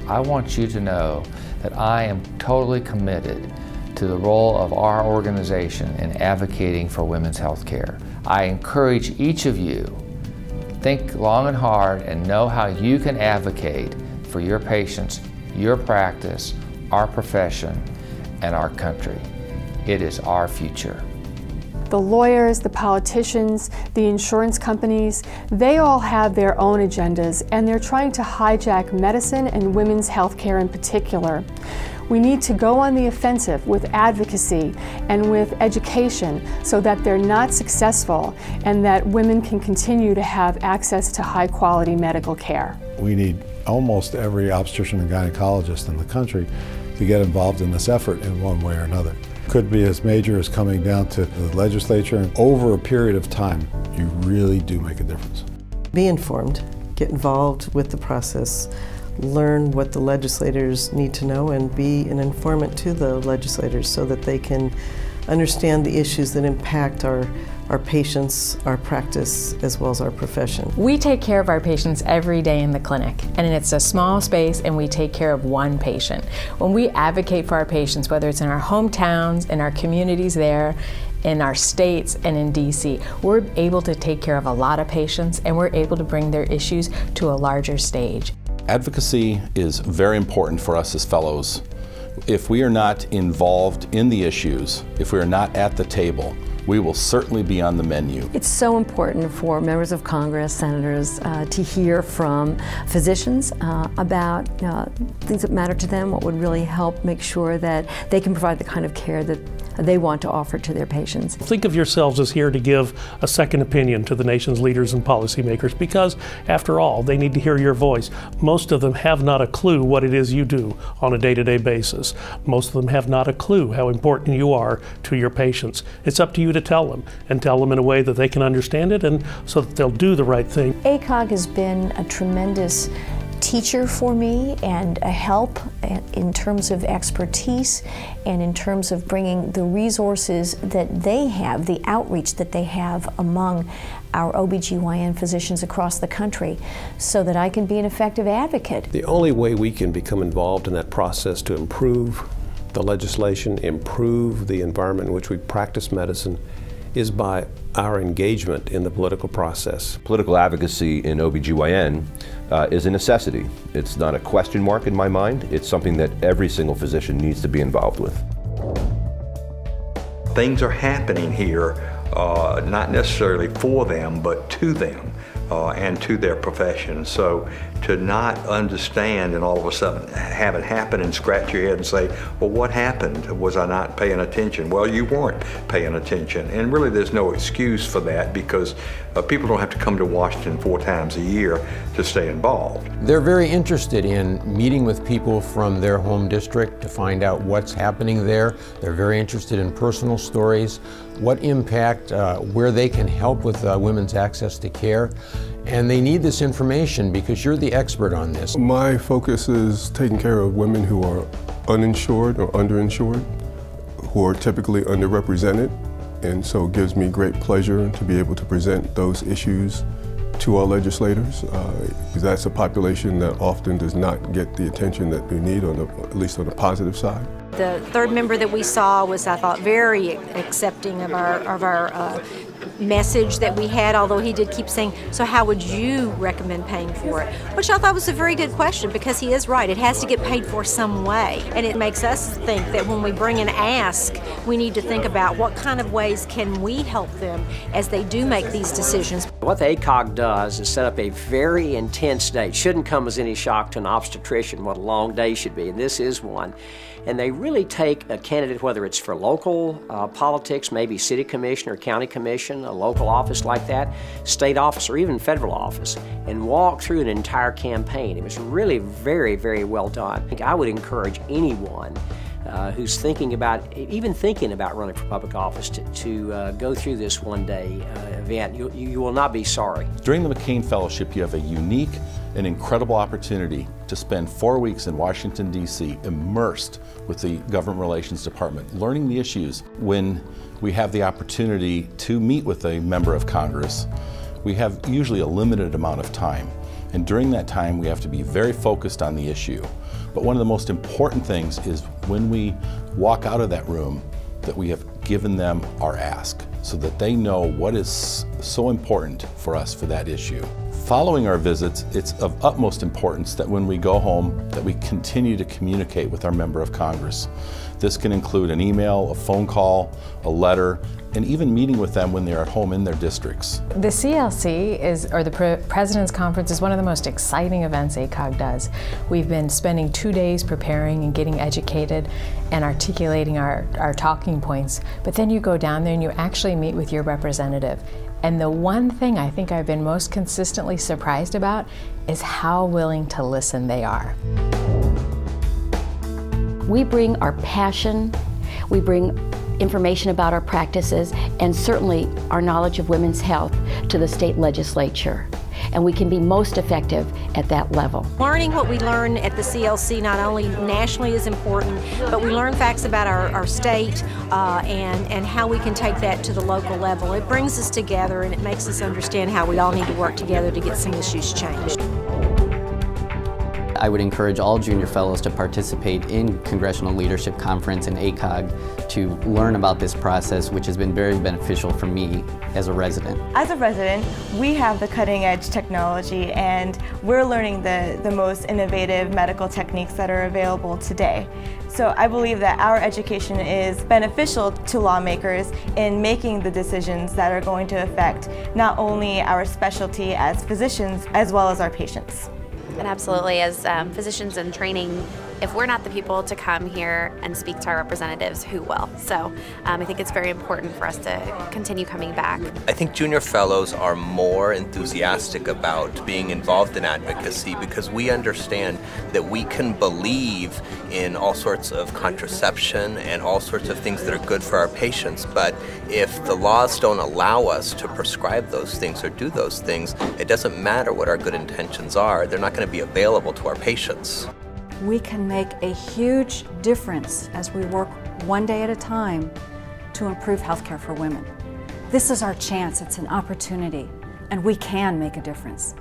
I want you to know that I am totally committed to the role of our organization in advocating for women's health care. I encourage each of you, think long and hard and know how you can advocate for your patients, your practice, our profession, and our country. It is our future. The lawyers, the politicians, the insurance companies, they all have their own agendas, and they're trying to hijack medicine and women's health care in particular. We need to go on the offensive with advocacy and with education so that they're not successful and that women can continue to have access to high-quality medical care. We need almost every obstetrician and gynecologist in the country to get involved in this effort in one way or another. Could be as major as coming down to the legislature, and over a period of time, you really do make a difference. Be informed, get involved with the process, learn what the legislators need to know, and be an informant to the legislators so that they can understand the issues that impact our patients, our practice, as well as our profession. We take care of our patients every day in the clinic, and it's a small space, and we take care of one patient. When we advocate for our patients, whether it's in our hometowns, in our communities there, in our states, and in DC, we're able to take care of a lot of patients, and we're able to bring their issues to a larger stage. Advocacy is very important for us as fellows. If we are not involved in the issues, if we are not at the table, we will certainly be on the menu. It's so important for members of Congress, senators, to hear from physicians about things that matter to them, what would really help make sure that they can provide the kind of care that they want to offer to their patients. Think of yourselves as here to give a second opinion to the nation's leaders and policymakers, because after all, they need to hear your voice. Most of them have not a clue what it is you do on a day-to-day basis. Most of them have not a clue how important you are to your patients. It's up to you to tell them, and tell them in a way that they can understand it, and so that they'll do the right thing. ACOG has been a tremendous teacher for me and a help in terms of expertise and in terms of bringing the resources that they have, the outreach that they have among our OBGYN physicians across the country, so that I can be an effective advocate. The only way we can become involved in that process to improve the legislation, improve the environment in which we practice medicine, is by our engagement in the political process. Political advocacy in OBGYN is a necessity. It's not a question mark in my mind. It's something that every single physician needs to be involved with. Things are happening here, not necessarily for them, but to them and to their profession. So to not understand and all of a sudden have it happen and scratch your head and say, well, what happened? Was I not paying attention? Well, you weren't paying attention. And really there's no excuse for that, because people don't have to come to Washington 4 times a year to stay involved. They're very interested in meeting with people from their home district to find out what's happening there. They're very interested in personal stories, what impact, where they can help with women's access to care. And they need this information because you're the expert on this. My focus is taking care of women who are uninsured or underinsured, who are typically underrepresented. And so it gives me great pleasure to be able to present those issues to our legislators, because that's a population that often does not get the attention that they need, at least on the positive side. The third member that we saw was, I thought, very accepting of our message that we had, although he did keep saying, so how would you recommend paying for it? Which I thought was a very good question, because he is right. It has to get paid for some way. And it makes us think that when we bring an ask, we need to think about what kind of ways can we help them as they do make these decisions. What the ACOG does is set up a very intense day. It shouldn't come as any shock to an obstetrician what a long day should be, and this is one. And they really take a candidate, whether it's for local politics, maybe city commission or county commission, a local office like that, state office, or even federal office, and walk through an entire campaign. It was really very, very well done. I would encourage anyone who's thinking about running for public office to go through this one-day event. You will not be sorry. During the McCain Fellowship, you have a unique and incredible opportunity to spend 4 weeks in Washington, D.C., immersed with the Government Relations Department, learning the issues. When we have the opportunity to meet with a member of Congress, we have usually a limited amount of time. And during that time, we have to be very focused on the issue. But one of the most important things is when we walk out of that room that we have given them our ask so that they know what is so important for us for that issue. Following our visits, it's of utmost importance that when we go home that we continue to communicate with our member of Congress. This can include an email, a phone call, a letter, and even meeting with them when they're at home in their districts. The CLC, or the President's Conference, is one of the most exciting events ACOG does. We've been spending 2 days preparing and getting educated and articulating our talking points, but then you go down there and you actually meet with your representative. And the one thing I think I've been most consistently surprised about is how willing to listen they are. We bring our passion, we bring information about our practices, and certainly our knowledge of women's health to the state legislature. And we can be most effective at that level. Learning what we learn at the CLC not only nationally is important, but we learn facts about our state and how we can take that to the local level. It brings us together and it makes us understand how we all need to work together to get some issues changed. I would encourage all junior fellows to participate in Congressional Leadership Conference and ACOG to learn about this process, which has been very beneficial for me as a resident. As a resident, we have the cutting edge technology and we're learning the most innovative medical techniques that are available today. So I believe that our education is beneficial to lawmakers in making the decisions that are going to affect not only our specialty as physicians as well as our patients. And absolutely, as physicians in training, if we're not the people to come here and speak to our representatives, who will? So I think it's very important for us to continue coming back. I think junior fellows are more enthusiastic about being involved in advocacy because we understand that we can believe in all sorts of contraception and all sorts of things that are good for our patients, but if the laws don't allow us to prescribe those things or do those things, it doesn't matter what our good intentions are. They're not going to be available to our patients. We can make a huge difference as we work one day at a time to improve healthcare for women. This is our chance, it's an opportunity, and we can make a difference.